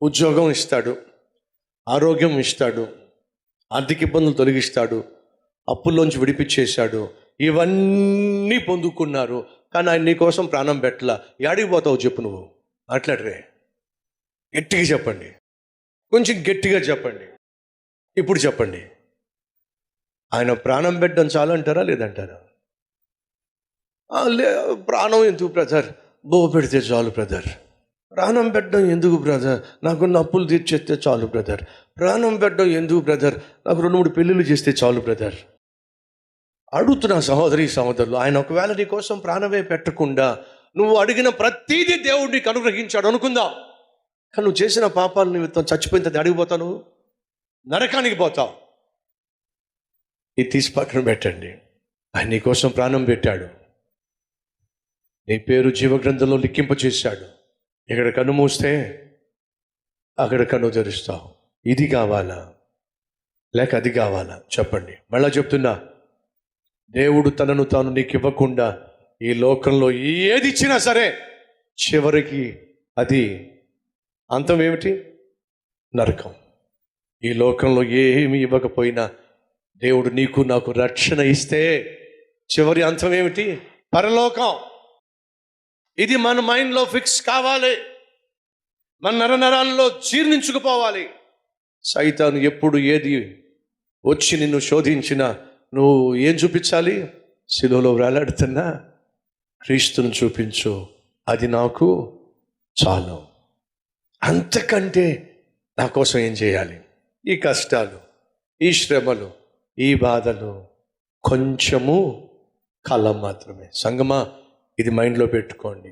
ఉద్యోగం ఇస్తాడు, ఆరోగ్యం ఇస్తాడు, ఆర్థిక ఇబ్బందులు తొలగిస్తాడు, అప్పుల్లోంచి విడిపించేశాడు. ఇవన్నీ పొందుకున్నారు, కానీ ఆయన నీకోసం ప్రాణం పెట్టలా. యాడికి పోతావు చెప్పు? నువ్వు మాట్లాడరే, గట్టిగా చెప్పండి, కొంచెం గట్టిగా చెప్పండి. ఇప్పుడు చెప్పండి, ఆయన ప్రాణం పెట్టడం చాలు అంటారా లేదంటారా? ప్రాణం ఎందుకు బ్రదర్, బోవ పెడితే చాలు బ్రదర్. ప్రాణం పెట్టడం ఎందుకు బ్రదర్, నాకున్న అప్పులు తీర్చేస్తే చాలు బ్రదర్. ప్రాణం పెట్టడం ఎందుకు బ్రదర్, నాకు 2-3 పెళ్ళిళ్ళు చేస్తే చాలు బ్రదర్. అడుగుతున్నా సహోదరి సహోదరులు, ఆయన ఒకవేళ నీ కోసం ప్రాణమే పెట్టకుండా నువ్వు అడిగిన ప్రతీదీ దేవుడు నీకు అనుగ్రహించాడు అనుకుందా, కానీ నువ్వు చేసిన పాపాల నిమిత్తం చచ్చిపోయిన తర్వాత అడిగిపోతావు, నువ్వు నరకానికి పోతావు. ఇది తీసి పక్కన పెట్టండి. ఆయన నీ కోసం ప్రాణం పెట్టాడు, నీ పేరు జీవగ్రంథంలో లిఖింప చేశాడు. ఇక్కడ కన్ను మూస్తే అక్కడ కన్ను తెరుస్తావు. ఇది కావాలా లేక అది కావాలా చెప్పండి. మళ్ళా చెప్తున్నా, దేవుడు తనను తాను నీకు ఇవ్వకుండా ఈ లోకంలో ఏది ఇచ్చినా సరే చివరికి అది అంతం ఏమిటి? నరకం. ఈ లోకంలో ఏమి ఇవ్వకపోయినా దేవుడు నీకు నాకు రక్షణ ఇస్తే చివరి అంతం ఏమిటి? పరలోకం. ఇది మన మైండ్లో ఫిక్స్ కావాలి, మన నరనరాల్లో జీర్ణించుకుపోవాలి. సైతాను ఎప్పుడు ఏది వచ్చి నిన్ను శోధించినా నువ్వు ఏం చూపించాలి? శిలువలో వేలాడుతున్నా క్రీస్తును చూపించు, అది నాకు చాలు. అంతకంటే నా కోసం ఏం చేయాలి? ఈ కష్టాలు, ఈ శ్రమలు, ఈ బాధలు కొంచెము కాలం మాత్రమే. సంగమా, ఇది మైండ్లో పెట్టుకోండి.